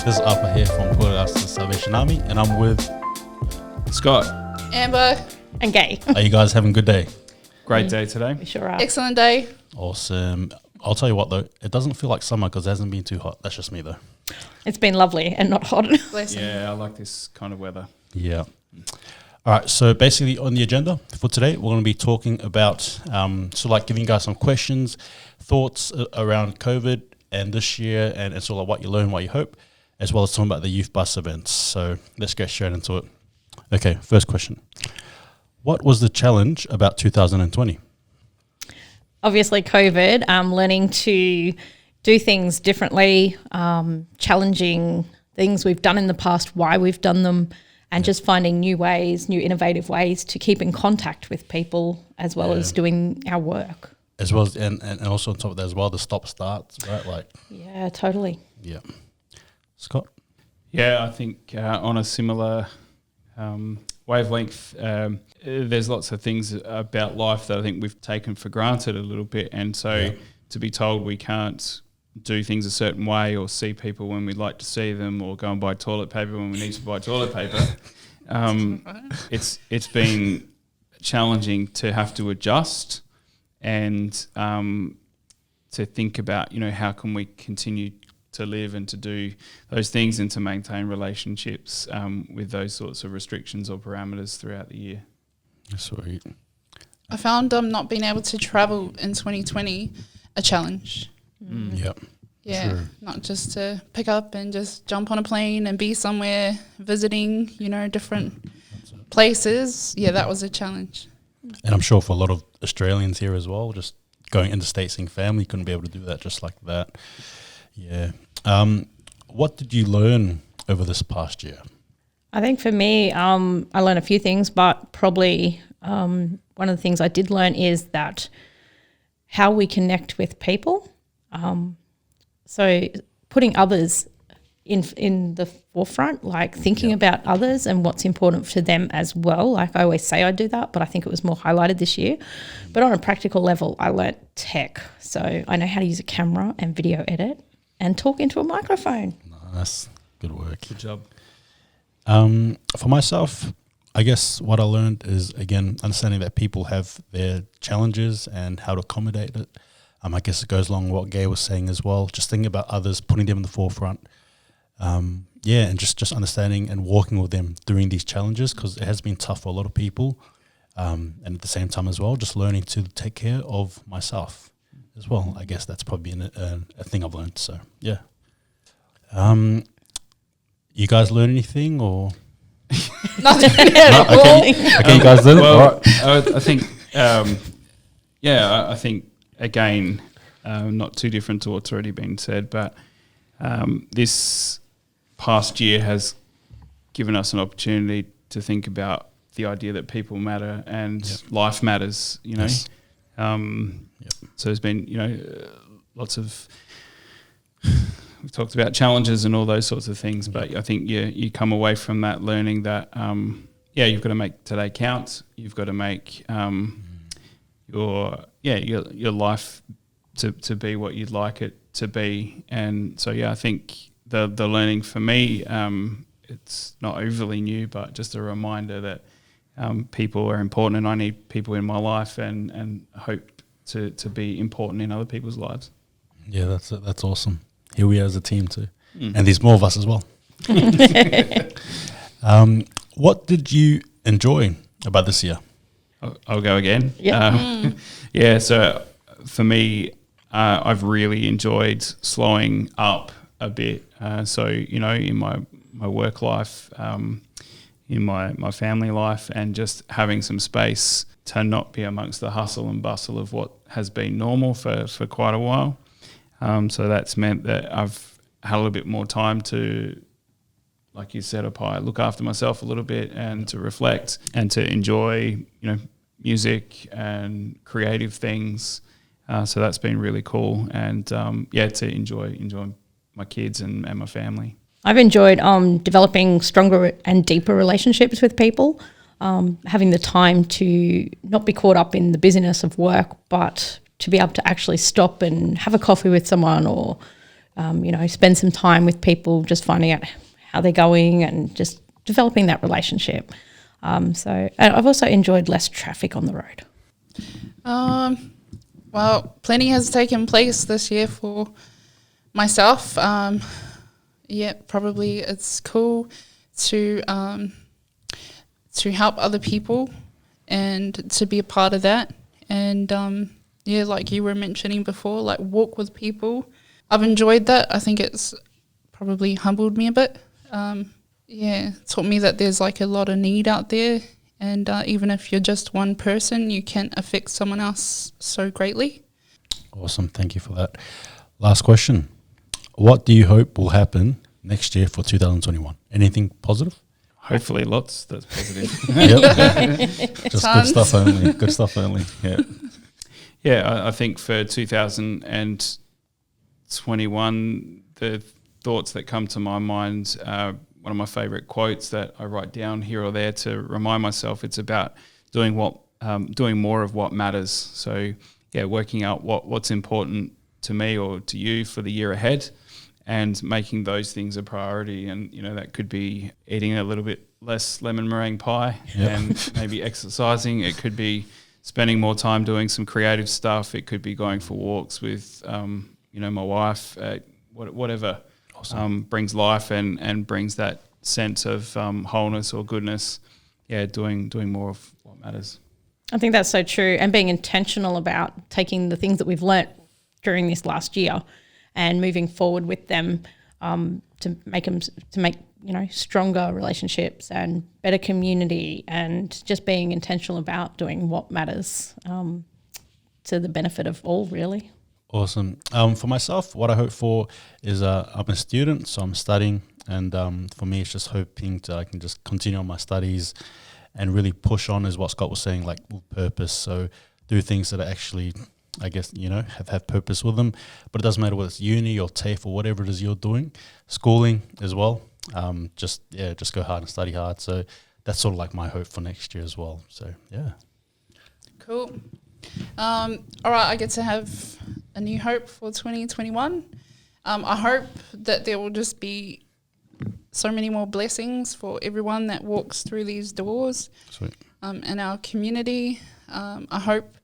This is Upper here from Podcast the Salvation Army, and I'm with Scott. Amber. And Gay. Are you guys having a good day? Great day today. We sure are. Excellent day. Awesome. I'll tell you what though, it doesn't feel like summer because it hasn't been too hot. That's just me though. It's been lovely and not hot. Bless him. Yeah, I like this kind of weather. Yeah. All right. So basically, on the agenda for today, we're going to be talking about giving you guys some questions, thoughts around COVID and this year, and sort of like what you learn, what you hope, as well as talking about the youth bus events. So let's get straight into it. Okay. First question: what was the challenge about 2020? Obviously, COVID, learning to do things differently, challenging things we've done in the past, why we've done them, and just finding new ways, new innovative ways to keep in contact with people as well as doing our work. As well as, and also on top of that as well, the stop starts, right? Like, Yeah, totally. yeah. Scott? Yeah, I think on a similar wavelength, there's lots of things about life that I think we've taken for granted a little bit. And so to be told we can't do things a certain way or see people when we'd like to see them or go and buy toilet paper when we need to buy toilet paper, it's been challenging to have to adjust and to think about, how can we continue to live and to do those things and to maintain relationships with those sorts of restrictions or parameters throughout the year. Sweet. I found not being able to travel in 2020 a challenge. Yep. Yeah, True. not just to pick up and just jump on a plane and be somewhere visiting, different places. Yeah, that was a challenge. And I'm sure for a lot of Australians here as well, just going interstate seeing family, couldn't be able to do that just like that. Yeah. What did you learn over this past year? I think for me, I learned a few things, but probably one of the things I did learn is that how we connect with people. So putting others in the forefront, like thinking about others and what's important to them as well. Like I always say I do that, but I think it was more highlighted this year. But on a practical level, I learnt tech. So I know how to use a camera and video edit and talk into a microphone. Nice. Good work. Good job. For myself, I guess what I learned is, again, understanding that people have their challenges and how to accommodate it. I guess it goes along with what Gay was saying as well, just thinking about others, putting them in the forefront. And just understanding and walking with them during these challenges, because it has been tough for a lot of people. And at the same time as well, just learning to take care of myself as well. I guess that's probably been a thing I've learned. So, yeah. You guys learn anything or? Nothing No? at all. Okay, you guys did it? All Well, right. I think, I think, again, not too different to what's already been said, but this past year has given us an opportunity to think about the idea that people matter and life matters, Yes. So there's been, lots of... We've talked about challenges and all those sorts of things, but I think you come away from that learning that, you've got to make today count. You've got to make your life to be what you'd like it to be. And so, I think the learning for me, it's not overly new, but just a reminder that people are important and I need people in my life and hope to be important in other people's lives. Yeah, that's awesome. Here we are as a team too. And there's more of us as well. What did you enjoy about this year? I'll go again. Yeah. So for me, I've really enjoyed slowing up a bit. In my work life, in my family life, and just having some space to not be amongst the hustle and bustle of what has been normal for quite a while. So that's meant that I've had a little bit more time to, like you said, look after myself a little bit and to reflect and to enjoy, music and creative things. So that's been really cool. And, to enjoy my kids and my family. I've enjoyed developing stronger and deeper relationships with people, having the time to not be caught up in the busyness of work, but to be able to actually stop and have a coffee with someone or spend some time with people, just finding out how they're going and just developing that relationship. So I've also enjoyed less traffic on the road. Well, plenty has taken place this year for myself. Probably it's cool to help other people and to be a part of that. And like you were mentioning before, like walk with people. I've enjoyed that. I think it's probably humbled me a bit. Taught me that there's like a lot of need out there. And even if you're just one person, you can affect someone else so greatly. Awesome. Thank you for that. Last question. What do you hope will happen next year for 2021? Anything positive? Hopefully lots that's positive. Just good stuff only. Good stuff only. Yeah. Yeah, I think for 2021, the thoughts that come to my mind, one of my favourite quotes that I write down here or there to remind myself, it's about doing more of what matters. So, working out what's important to me or to you for the year ahead, and making those things a priority. And that could be eating a little bit less lemon meringue pie and maybe exercising. It could be spending more time doing some creative stuff. It could be going for walks with my wife. Whatever. Awesome. Brings life and brings that sense of wholeness or goodness. Doing more of what matters. I think that's so true, and being intentional about taking the things that we've learnt during this last year and moving forward with them to make stronger relationships and better community, and just being intentional about doing what matters to the benefit of all, really. Awesome. For myself, what I hope for is I'm a student, so I'm studying, and for me, it's just hoping I can just continue on my studies and really push on, is what Scott was saying, like with purpose. So do things that are actually, I guess, have purpose with them. But it doesn't matter whether it's uni or TAFE or whatever it is you're doing, schooling as well. Just go hard and study hard. So that's sort of like my hope for next year as well. So yeah. Cool. All right, I get to have a new hope for 2021. I hope that there will just be so many more blessings for everyone that walks through these doors. Sweet. In our community. I hope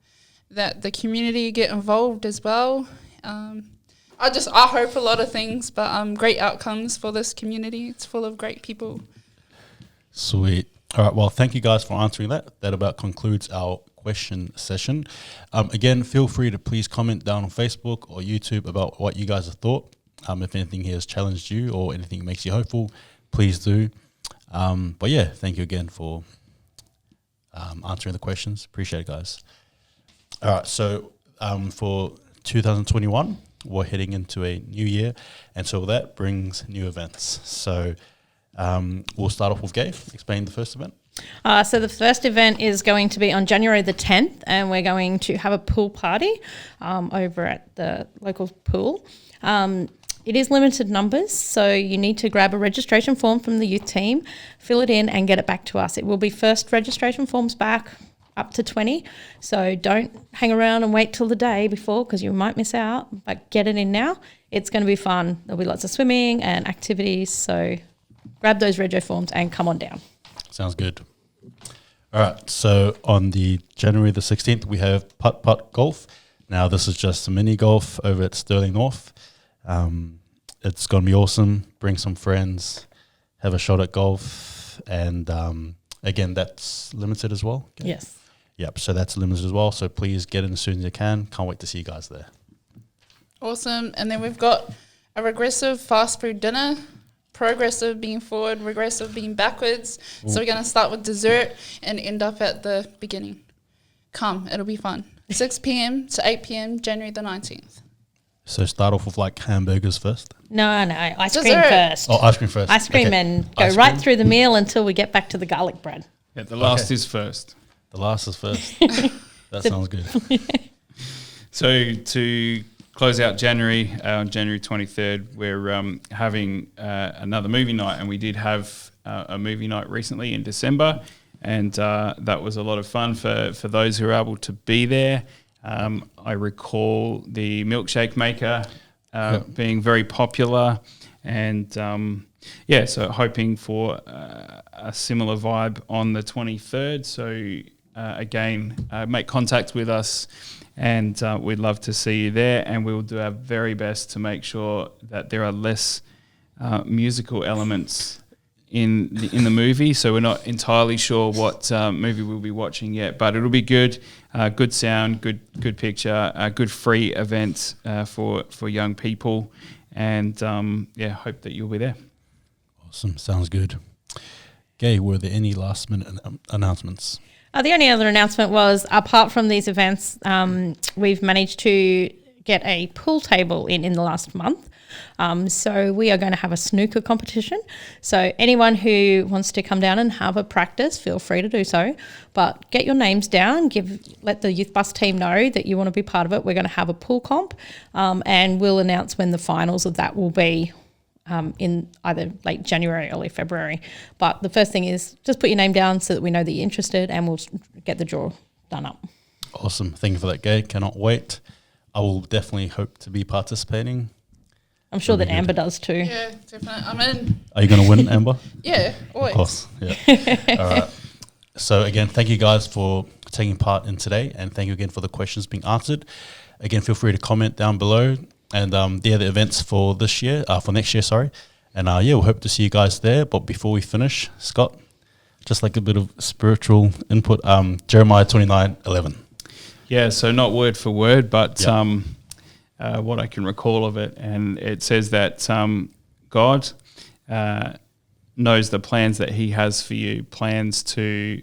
that the community get involved as well. I hope a lot of things, but great outcomes for this community. It's full of great people. Sweet. All right, well, thank you guys for answering that. That about concludes our question session. Again, feel free to please comment down on Facebook or YouTube about what you guys have thought. If anything here has challenged you or anything makes you hopeful, please do. But yeah, thank you again for answering the questions. Appreciate it, guys. All right, so for 2021, we're heading into a new year, and so that brings new events. So we'll start off with Gay. Explain the first event. So the first event is going to be on January the 10th, and we're going to have a pool party over at the local pool. It is limited numbers, so you need to grab a registration form from the youth team, fill it in and get it back to us. It will be first registration forms back up to 20, so don't hang around and wait till the day before because you might miss out, but get it in now. It's going to be fun. There'll be lots of swimming and activities, so grab those rego forms and come on down. Sounds good. All right, so on the January the 16th, we have putt-putt golf. Now, this is just a mini golf over at Stirling North. It's going to be awesome. Bring some friends, have a shot at golf, and again, that's limited as well. Okay. Yes. Yep, so that's limited as well. So please get in as soon as you can. Can't wait to see you guys there. Awesome. And then we've got a regressive fast food dinner, progressive being forward, regressive being backwards. Ooh. So we're going to start with dessert and end up at the beginning. Come, it'll be fun. 6 p.m. to 8 p.m, January the 19th. So start off with like hamburgers first? No, ice dessert. cream first. Oh, ice cream first. Ice cream, okay. And go ice right cream? Through the meal until we get back to the garlic bread. Yeah, the last is first. The last is first. That sounds good. So to close out January, on January 23rd, we're having another movie night, and we did have a movie night recently in December, and that was a lot of fun for those who were able to be there. I recall the milkshake maker being very popular, and so hoping for a similar vibe on the 23rd. So again, make contact with us, and we'd love to see you there, and we will do our very best to make sure that there are less musical elements in the movie. So we're not entirely sure what movie we'll be watching yet, but it'll be good. Good sound, good picture, good free event for young people, and hope that you'll be there. Awesome, sounds good. Gay, were there any last minute announcements? The only other announcement was, apart from these events, we've managed to get a pool table in the last month. So we are going to have a snooker competition. So anyone who wants to come down and have a practice, feel free to do so. But get your names down, let the Youth Bus team know that you want to be part of it. We're going to have a pool comp, and we'll announce when the finals of that will be in either late January, early February. But the first thing is just put your name down so that we know that you're interested, and we'll get the draw done up. Awesome. Thank you for that, Gay. Cannot wait. I will definitely hope to be participating. I'm sure that Amber does too. Yeah, definitely. I'm in. Are you going to win, Amber? Yeah, always. Of course. Yeah. All right. So again, thank you guys for taking part in today, and thank you again for the questions being answered. Again, feel free to comment down below, and the events for this year, for next year, sorry. And we'll hope to see you guys there. But before we finish, Scott, just like a bit of spiritual input, Jeremiah 29:11. Yeah, so not word for word, but what I can recall of it, and it says that God knows the plans that He has for you, plans to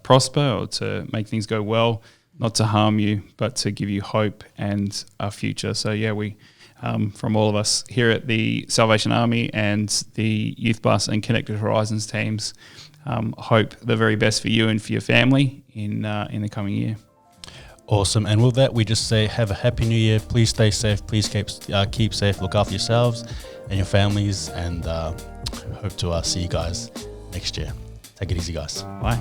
prosper or to make things go well, not to harm you, but to give you hope and a future. So we, from all of us here at the Salvation Army and the Youth Bus and Connected Horizons teams, hope the very best for you and for your family in the coming year. Awesome. And with that, we just say have a happy new year. Please stay safe. Please keep safe. Look after yourselves and your families, and hope to see you guys next year. Take it easy, guys. Bye.